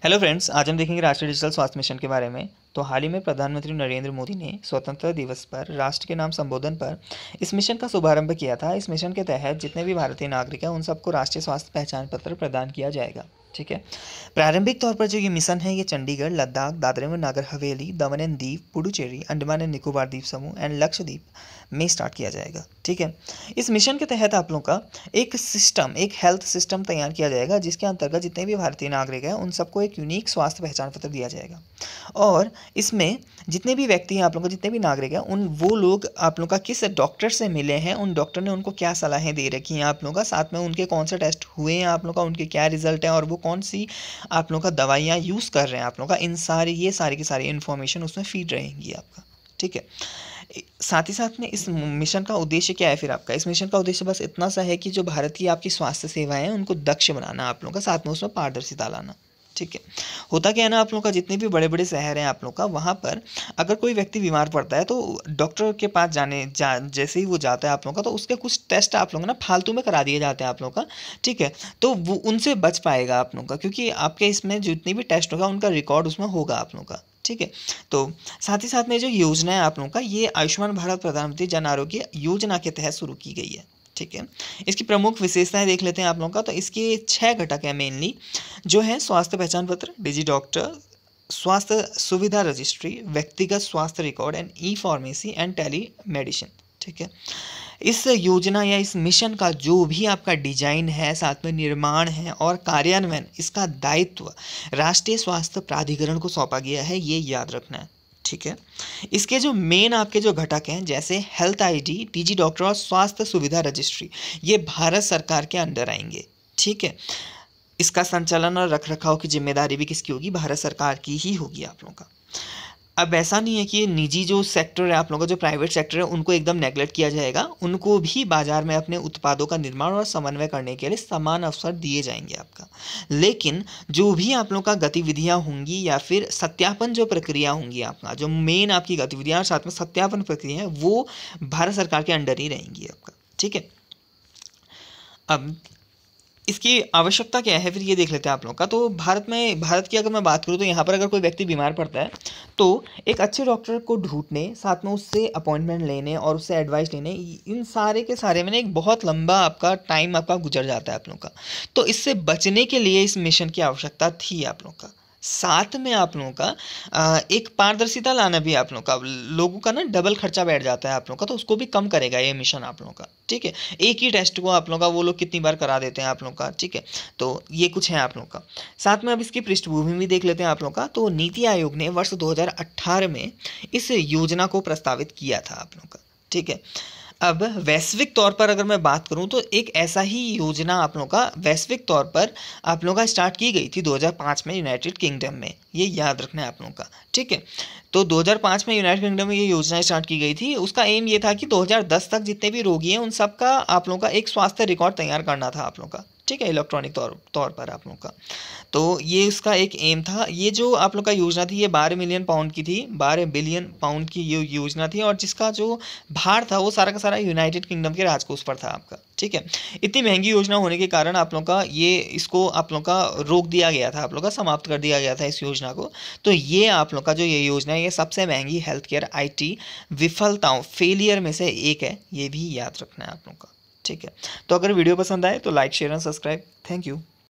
Hello friends, आज हम देखेंगे राष्ट्रीय डिजिटल स्वास्थ्य मिशन के बारे में। तो हाल ही में प्रधानमंत्री नरेंद्र मोदी ने स्वतंत्रता दिवस पर राष्ट्र के नाम संबोधन पर इस मिशन का शुभारंभ किया था। इस मिशन के तहत जितने भी भारतीय नागरिक हैं उन सबको राष्ट्रीय स्वास्थ्य पहचान पत्र प्रदान किया जाएगा। ठीक है। प्रारंभिक तौर पर जो ये मिशन है ये चंडीगढ़, लद्दाख, दादरा व नागर हवेली, दमन एंड दीव, पुडुचेरी, अंडमान एंड निकोबार द्वीप समूह एंड लक्षद्वीप में स्टार्ट किया जाएगा। ठीक है। इस मिशन के तहत आप लोगों का एक हेल्थ सिस्टम तैयार किया जाएगा, जिसके अंतर्गत जितने भी भारतीय नागरिक हैं उन सबको एक यूनिक स्वास्थ्य पहचान पत्र दिया जाएगा। और इसमें जितने भी व्यक्ति हैं आप लोगों को, जितने भी नागरिक हैं, उन वो लोग आप लोगों का किस डॉक्टर से मिले हैं, उन डॉक्टर ने उनको क्या सलाहें दे रखी हैं आप लोगों का, साथ में उनके कौन से टेस्ट हुए हैं आप लोगों का, उनके क्या रिजल्ट हैं और वो कौन सी आप लोगों का दवाइयाँ यूज़ कर रहे हैं आप लोगों का, ये सारी की सारी इन्फॉर्मेशन उसमें फीड रहेंगी आपका। ठीक है। साथ ही साथ में इस मिशन का उद्देश्य क्या है फिर आपका? इस मिशन का उद्देश्य बस इतना सा है कि जो भारत की आपकी स्वास्थ्य सेवाएं हैं उनको दक्ष बनाना आप लोगों का, साथ में उसमें पारदर्शिता लाना। ठीक है। होता क्या है ना, आप लोगों का जितने भी बड़े बड़े शहर हैं आप लोगों का, वहाँ पर अगर कोई व्यक्ति बीमार पड़ता है तो डॉक्टर के पास जैसे ही वो जाता है आप लोगों का, तो उसके कुछ टेस्ट आप लोगों ना फालतू में करा दिए जाते हैं आप लोगों का। ठीक है। तो वो उनसे बच पाएगा आप लोगों का, क्योंकि आपके इसमें जितनी भी टेस्ट होगा उनका रिकॉर्ड उसमें होगा आप लोगों का। ठीक है। तो साथ ही साथ में जो योजना है आप लोगों का, ये आयुष्मान भारत प्रधानमंत्री जन आरोग्य योजना के तहत शुरू की गई है। ठीक है। इसकी प्रमुख विशेषताएं देख लेते हैं आप लोगों का। तो इसके 6 घटक हैं मेनली, जो है स्वास्थ्य पहचान पत्र, डिजी डॉक्टर, स्वास्थ्य सुविधा रजिस्ट्री, व्यक्तिगत स्वास्थ्य record and e pharmacy and telemedicine. ठीक है। इस योजना या इस मिशन का जो भी आपका डिजाइन है, साथ में निर्माण है और कार्यान्वयन, इसका दायित्व राष्ट्रीय स्वास्थ्य प्राधिकरण को सौंपा गया है, ये याद रखना है। ठीक है। इसके जो मेन आपके जो घटक हैं, जैसे हेल्थ आईडी, डिजी डॉक्टर और स्वास्थ्य सुविधा रजिस्ट्री, ये भारत सरकार के अंडर आएंगे। ठीक है। इसका संचालन और रखरखाव की जिम्मेदारी भी किसकी होगी? भारत सरकार की ही होगी आप लोगों का। अब ऐसा नहीं है कि निजी जो सेक्टर है आप लोगों का, जो प्राइवेट सेक्टर है, उनको एकदम नेगलेक्ट किया जाएगा। उनको भी बाजार में अपने उत्पादों का निर्माण और समन्वय करने के लिए समान अवसर दिए जाएंगे आपका। लेकिन जो भी आप लोगों का गतिविधियां होंगी या फिर सत्यापन जो प्रक्रिया होंगी आपका, जो मेन आपकी गतिविधियां और साथ में सत्यापन प्रक्रिया है, वो भारत सरकार के अंडर ही रहेंगी आपका। ठीक है। अब इसकी आवश्यकता क्या है फिर ये देख लेते हैं आप लोग का। तो भारत की अगर मैं बात करूँ तो यहाँ पर अगर कोई व्यक्ति बीमार पड़ता है तो एक अच्छे डॉक्टर को ढूंढने, साथ में उससे अपॉइंटमेंट लेने और उससे एडवाइस लेने, इन सारे के सारे में एक बहुत लंबा आपका टाइम आपका गुजर जाता है आप लोग का। तो इससे बचने के लिए इस मिशन की आवश्यकता थी आप लोग का। साथ में आप लोगों का एक पारदर्शिता लाना भी आप लोगों का, लोगों का ना डबल खर्चा बैठ जाता है आप लोगों का, तो उसको भी कम करेगा ये मिशन आप लोगों का। ठीक है। एक ही टेस्ट को आप लोगों का वो लोग कितनी बार करा देते हैं आप लोगों का। ठीक है। तो ये कुछ है आप लोगों का। साथ में अब इसकी पृष्ठभूमि भी देख लेते हैं आप लोगों का। तो नीति आयोग ने वर्ष 2018 में इस योजना को प्रस्तावित किया था आप लोगों का। ठीक है। अब वैश्विक तौर पर अगर मैं बात करूं तो एक ऐसा ही योजना आप लोगों का वैश्विक तौर पर आप लोगों का स्टार्ट की गई थी 2005 में यूनाइटेड किंगडम में, ये याद रखना है आप लोगों का। ठीक है। तो 2005 में यूनाइटेड किंगडम में ये योजना स्टार्ट की गई थी। उसका एम ये था कि 2010 तक जितने भी रोगी हैं उन सब का आप लोगों का एक स्वास्थ्य रिकॉर्ड तैयार करना था आप लोगों का। ठीक है। इलेक्ट्रॉनिक तौर पर आप लोगों का। तो ये इसका एक एम था। ये जो आप लोग का योजना थी ये 12 मिलियन पाउंड की थी, 12 बिलियन पाउंड की ये योजना थी, और जिसका जो भार था वो सारा का सारा यूनाइटेड किंगडम के राजकोष पर था आपका। ठीक है। इतनी महंगी योजना होने के कारण आप लोग का इसको आप लोग का रोक दिया गया था, आप लोग का समाप्त कर दिया गया था इस योजना को। तो ये आप लोग का जो ये योजना है ये सबसे महंगी हेल्थ केयर IT विफलताओं फेलियर में से एक है, ये भी याद रखना है आप लोग का। ठीक है। तो अगर वीडियो पसंद आए तो like, share and subscribe. Thank you.